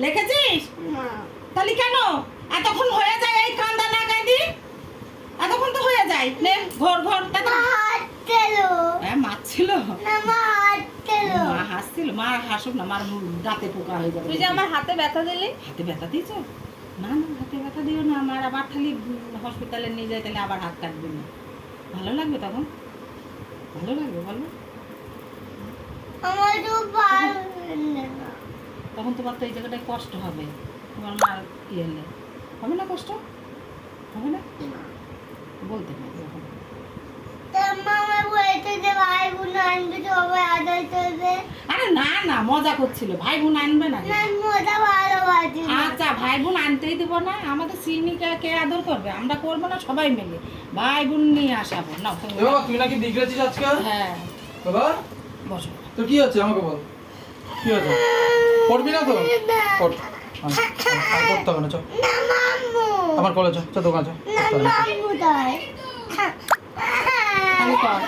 লিখেছিস? না তাহলে কেন এতক্ষণ হয়ে যায় এই কান্দা না কাঁদি? এতক্ষণ তো হয়ে যায়। নে ঘর ঘর হাত তেলো হ্যাঁ মারছিল না মা হাত তেলো মা হাসছিল। মা হাসুক না, মার দাঁতে পোকা হয়ে যাবে। তুই যে আমার হাতে ব্যথা দিলি। হাতে ব্যথা দিয়েছ? না না হাতে ব্যথা দিও না, আমার আবার খালি হসপিটালে নিয়ে যায়, তাহলে আবার হাত কাটবে না। ভালো লাগবে তখন, ভালো লাগবে বলো? আমার তো ভালো লাগে না তখন তোমার তো এই জায়গাটায় কষ্ট হবে, তোমার মার ইয়ে হলে হবে না, কষ্ট হবে না? বলতে পারবে এখন। তা মামা বলতে যে ভাই বোন আনবে সবাই আদর করবে আরে না না মজা করছিল, ভাই বোন আনবে না? না মজা ভালোবাসি আচ্ছা ভাই বোন আনতেই দেবো না? আমাদের সিনিকে কে আদর করবে? আমরা করবো না সবাই মিলে ভাই বোন নিয়ে আসাবো না। এ বাবা তুই নাকি বিগড়েছিস আজকে? হ্যাঁ বাবা বসো। তো কি হচ্ছে আমাকে বল, কি হচ্ছে? পড়বি না তো? পড়। আর পড়তে হবে না, চল না মাম্মু আমার কলেজ চল, দোকান চল। না মাম্মু তাই তাহলে কর।